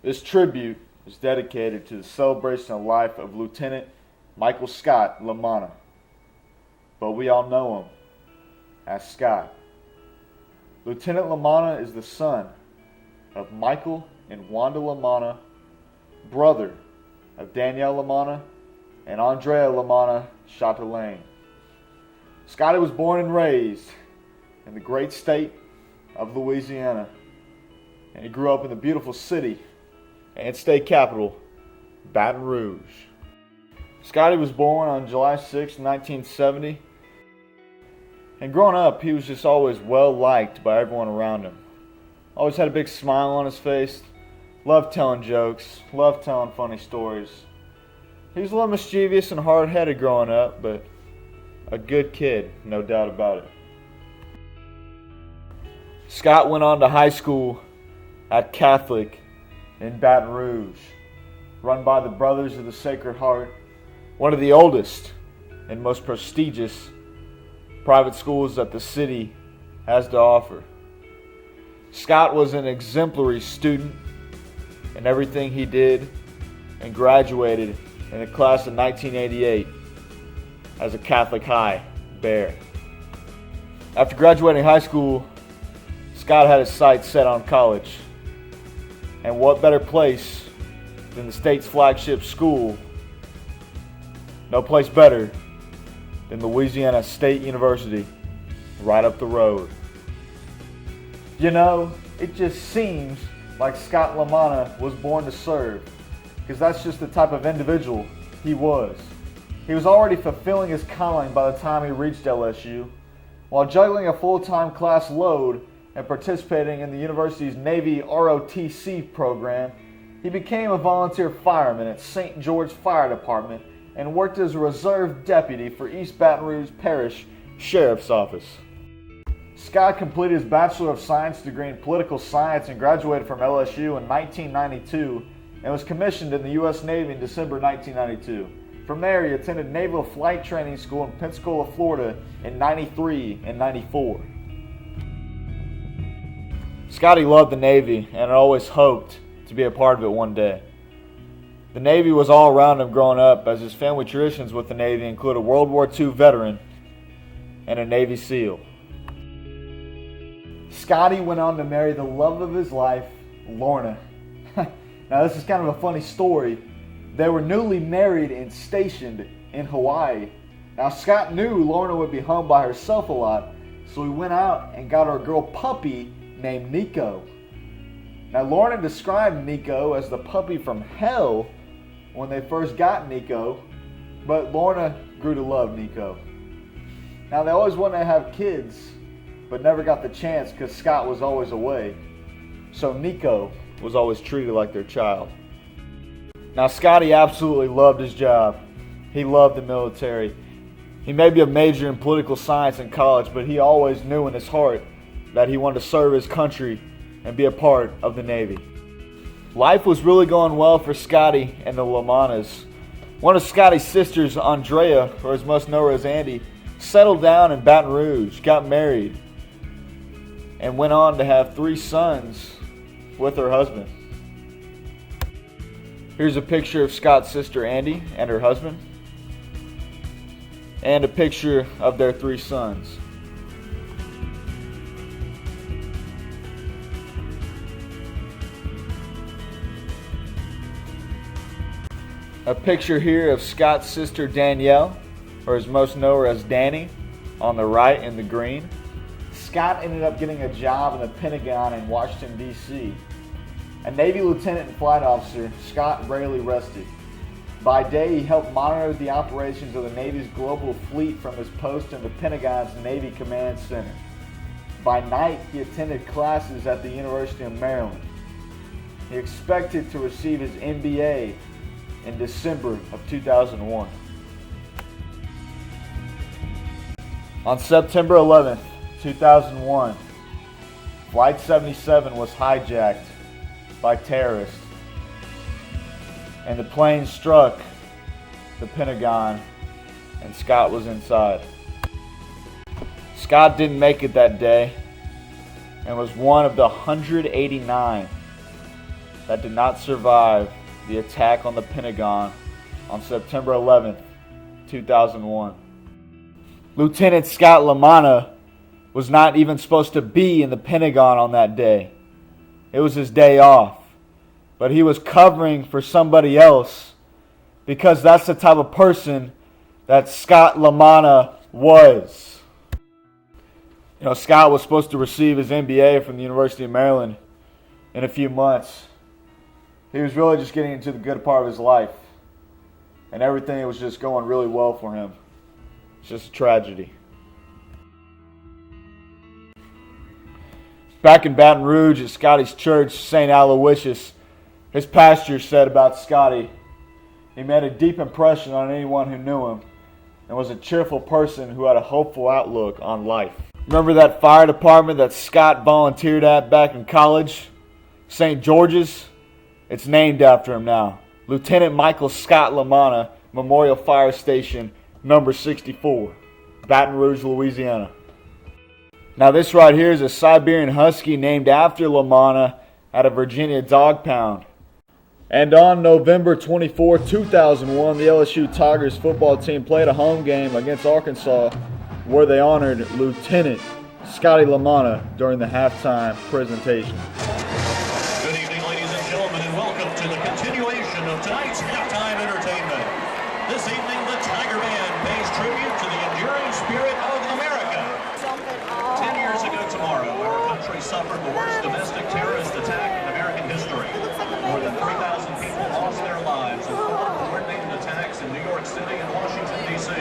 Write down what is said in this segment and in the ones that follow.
This tribute is dedicated to the celebration of life of Lieutenant Michael Scott Lamana, but we all know him as Scott. Lieutenant Lamana is the son of Michael and Wanda Lamana, brother of Danielle Lamana and Andrea Lamana Chatelain. Scotty was born and raised in the great state of Louisiana, and he grew up in the beautiful city and state capital, Baton Rouge. Scotty was born on July 6, 1970, and growing up, he was just always well liked by everyone around him. Always had a big smile on his face, loved telling jokes, loved telling funny stories. He was a little mischievous and hard-headed growing up, but a good kid, no doubt about it. Scott went on to high school at Catholic in Baton Rouge, run by the Brothers of the Sacred Heart, one of the oldest and most prestigious private schools that the city has to offer. Scott was an exemplary student in everything he did and graduated in the class of 1988 as a Catholic High Bear. After graduating high school, Scott had his sights set on college. And what better place than the state's flagship school? No place better than Louisiana State University, right up the road. You know, it just seems like Scott Lamana was born to serve, because that's just the type of individual he was. He was already fulfilling his calling by the time he reached LSU, while juggling a full-time class load and participating in the university's Navy ROTC program. He became a volunteer fireman at St. George Fire Department and worked as a reserve deputy for East Baton Rouge Parish Sheriff's Office. Scott completed his Bachelor of Science degree in Political Science and graduated from LSU in 1992 and was commissioned in the U.S. Navy in December 1992. From there, he attended Naval Flight Training School in Pensacola, Florida in 93 and 94. Scotty loved the Navy and had always hoped to be a part of it one day. The Navy was all around him growing up, as his family traditions with the Navy include a World War II veteran and a Navy SEAL. Scotty went on to marry the love of his life, Lorna. Now this is kind of a funny story. They were newly married and stationed in Hawaii. Now Scott knew Lorna would be home by herself a lot, so he went out and got her a girl puppy named Nico. Now Lorna described Nico as the puppy from hell when they first got Nico, but Lorna grew to love Nico. Now they always wanted to have kids, but never got the chance because Scott was always away. So Nico was always treated like their child. Now Scotty absolutely loved his job. He loved the military. He may be a major in political science in college, but he always knew in his heart that he wanted to serve his country and be a part of the Navy. Life was really going well for Scotty and the Lamanas. One of Scotty's sisters, Andrea, or as most know her as Andy, settled down in Baton Rouge, got married, and went on to have 3 sons with her husband. Here's a picture of Scott's sister Andy and her husband, and a picture of their 3 sons. A picture here of Scott's sister Danielle, or as most know her as Danny, on the right in the green. Scott ended up getting a job in the Pentagon in Washington, D.C. A Navy lieutenant and flight officer, Scott rarely rested. By day, he helped monitor the operations of the Navy's global fleet from his post in the Pentagon's Navy Command Center. By night, he attended classes at the University of Maryland. He expected to receive his MBA in December of 2001. On September 11th, 2001, Flight 77 was hijacked by terrorists, and the plane struck the Pentagon, and Scott was inside. Scott didn't make it that day and was one of the 189 that did not survive the attack on the Pentagon on September 11th, 2001. Lieutenant Scott Lamana was not even supposed to be in the Pentagon on that day. It was his day off. But he was covering for somebody else because that's the type of person that Scott Lamana was. You know, Scott was supposed to receive his MBA from the University of Maryland in a few months. He was really just getting into the good part of his life. And everything was just going really well for him. It's just a tragedy. Back in Baton Rouge at Scotty's church, St. Aloysius, his pastor said about Scotty, he made a deep impression on anyone who knew him and was a cheerful person who had a hopeful outlook on life. Remember that fire department that Scott volunteered at back in college? St. George's? It's named after him now. Lieutenant Michael Scott Lamana, Memorial Fire Station, number 64, Baton Rouge, Louisiana. Now this right here is a Siberian Husky named after Lamana at a Virginia dog pound. And on November 24, 2001, the LSU Tigers football team played a home game against Arkansas where they honored Lieutenant Scotty Lamana during the halftime presentation. Good evening, ladies and gentlemen, and welcome to the continuation of tonight's halftime entertainment. This evening, the Tiger Band pays tribute to the enduring spirit of America. 10 years ago tomorrow, our country suffered the worst domestic terrorist attack in American history. More than 3,000 people lost their lives in four coordinated attacks in New York City and Washington, D.C.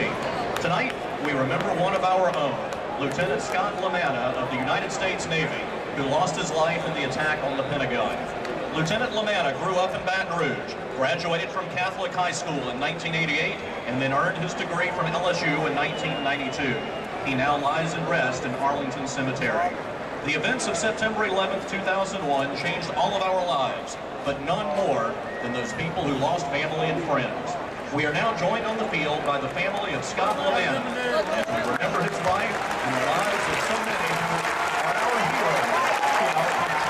Tonight, we remember one of our own, Lieutenant Scott Lamana of the United States Navy, who lost his life in the attack on the Pentagon. Lieutenant Lamana grew up in Baton Rouge, graduated from Catholic High School in 1988, and then earned his degree from LSU in 1992. He now lies in rest in Arlington Cemetery. The events of September 11th, 2001 changed all of our lives, but none more than those people who lost family and friends. We are now joined on the field by the family of Scott Lamana as we remember his life and the lives of so many who are our heroes to our country.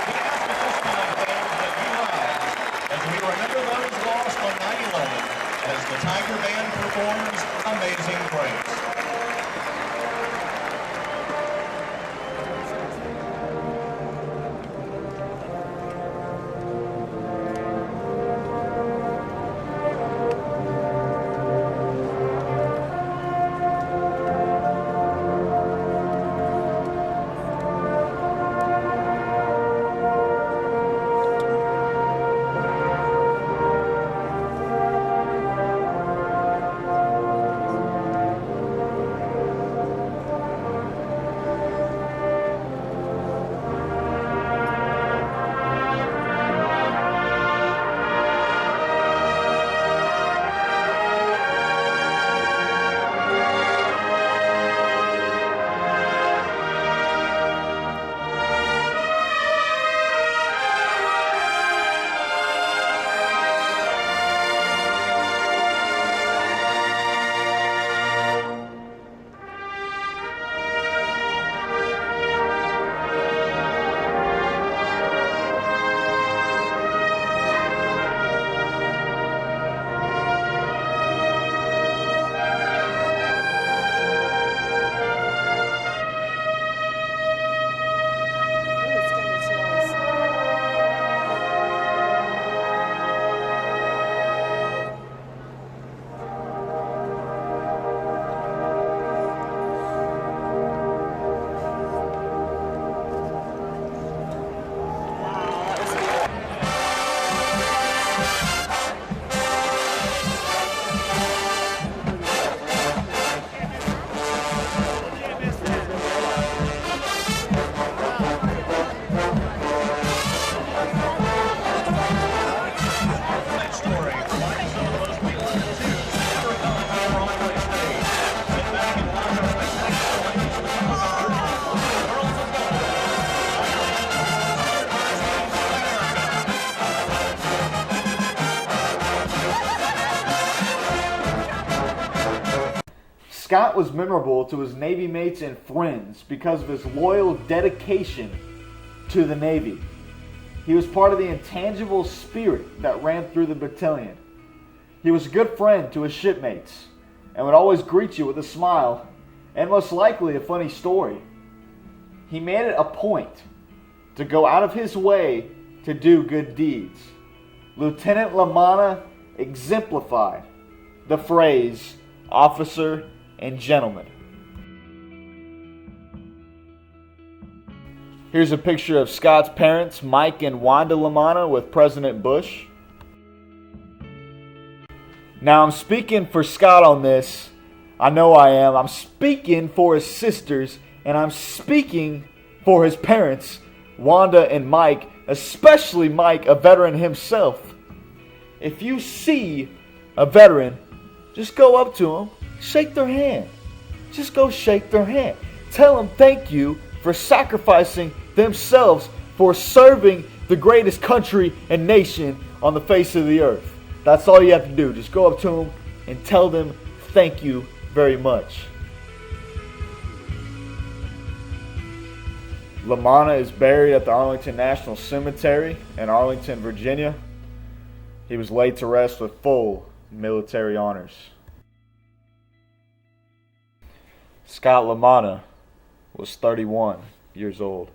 We ask at this time, fans, that you rise as we remember those lost on 9/11 as the Tiger Band performs Amazing Grace. Scott was memorable to his Navy mates and friends because of his loyal dedication to the Navy. He was part of the intangible spirit that ran through the battalion. He was a good friend to his shipmates and would always greet you with a smile and most likely a funny story. He made it a point to go out of his way to do good deeds. Lieutenant Lamana exemplified the phrase officer and gentleman. Here's a picture of Scott's parents, Mike and Wanda Lamana, with President Bush. Now I'm speaking for Scott on this. I know I am. I'm speaking for his sisters, and I'm speaking for his parents, Wanda and Mike, especially Mike, a veteran himself. If you see a veteran, just go up to them, shake their hand. Just go shake their hand. Tell them thank you for sacrificing themselves for serving the greatest country and nation on the face of the earth. That's all you have to do. Just go up to them and tell them thank you very much. Lamana is buried at the Arlington National Cemetery in Arlington, Virginia. He was laid to rest with full military honors. Scott Lamana was 31 years old.